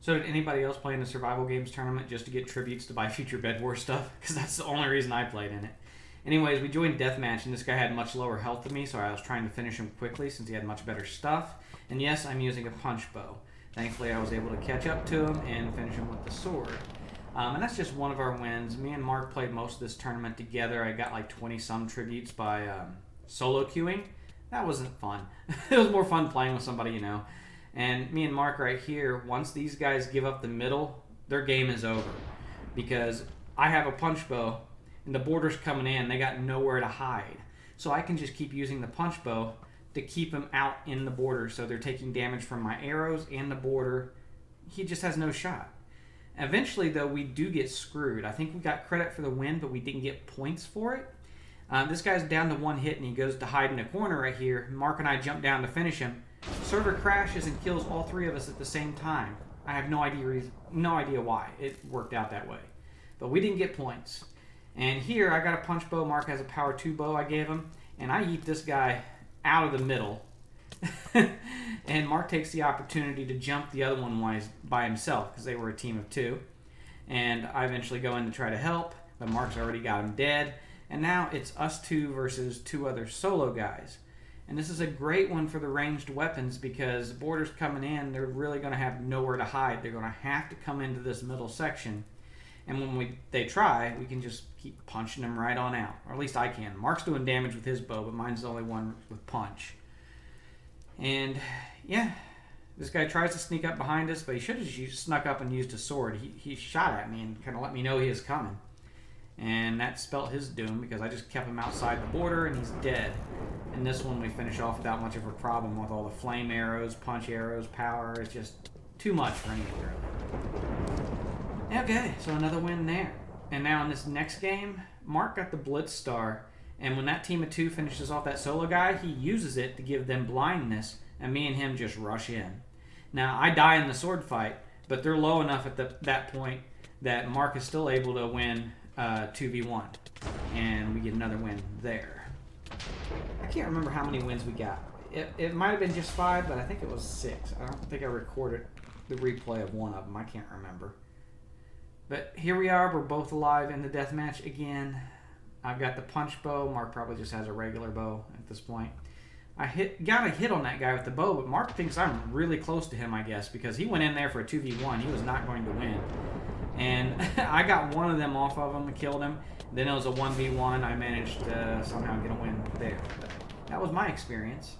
So did anybody else play in the survival games tournament just to get tributes to buy future Bed Wars stuff? Because that's the only reason I played in it. Anyways, we joined Deathmatch, and this guy had much lower health than me, so I was trying to finish him quickly since he had much better stuff. And yes, I'm using a punch bow. Thankfully, I was able to catch up to him and finish him with the sword. And that's just one of our wins. Me and Mark played most of this tournament together. I got like 20-some tributes by solo queuing. That wasn't fun. It was more fun playing with somebody, you know. And me and Mark right here, once these guys give up the middle, their game is over. Because I have a punch bow, and the border's coming in. They got nowhere to hide. So I can just keep using the punch bow to keep them out in the border. So they're taking damage from my arrows and the border. He just has no shot. Eventually, though, we do get screwed. I think we got credit for the win, but we didn't get points for it. This guy's down to one hit, and he goes to hide in a corner right here. Mark and I jump down to finish him. Server crashes and kills all three of us at the same time. I have no idea why. It worked out that way. But we didn't get points. And here, I got a punch bow. Mark has a power 2 bow I gave him. And I eat this guy out of the middle. And Mark takes the opportunity to jump the other one by himself because they were a team of 2. And I eventually go in to try to help, but Mark's already got him dead. And now it's us 2 versus 2 other solo guys. And this is a great one for the ranged weapons because the border's coming in. They're really going to have nowhere to hide. They're going to have to come into this middle section. And when they try, we can just keep punching them right on out. Or at least I can. Mark's doing damage with his bow, but mine's the only one with punch. And yeah, this guy tries to sneak up behind us, but he should have snuck up and used a sword. He shot at me and kind of let me know he was coming. And that spelt his doom because I just kept him outside the border and he's dead. And this one we finish off without much of a problem with all the flame arrows, punch arrows, power. It's just too much for anything really. Okay, so another win there. And now in this next game, Mark got the Blitz star. And when that team of 2 finishes off that solo guy, he uses it to give them blindness, and me and him just rush in. Now, I die in the sword fight, but they're low enough at that point that Mark is still able to win 2v1. And we get another win there. I can't remember how many wins we got. It might have been just 5, but I think it was 6. I don't think I recorded the replay of one of them. I can't remember. But here we are. We're both alive in the deathmatch again. I've got the punch bow. Mark probably just has a regular bow at this point. I got a hit on that guy with the bow, but Mark thinks I'm really close to him, I guess, because he went in there for a 2v1. He was not going to win. And I got one of them off of him and killed him. Then it was a 1v1. I managed to somehow get a win there. But that was my experience.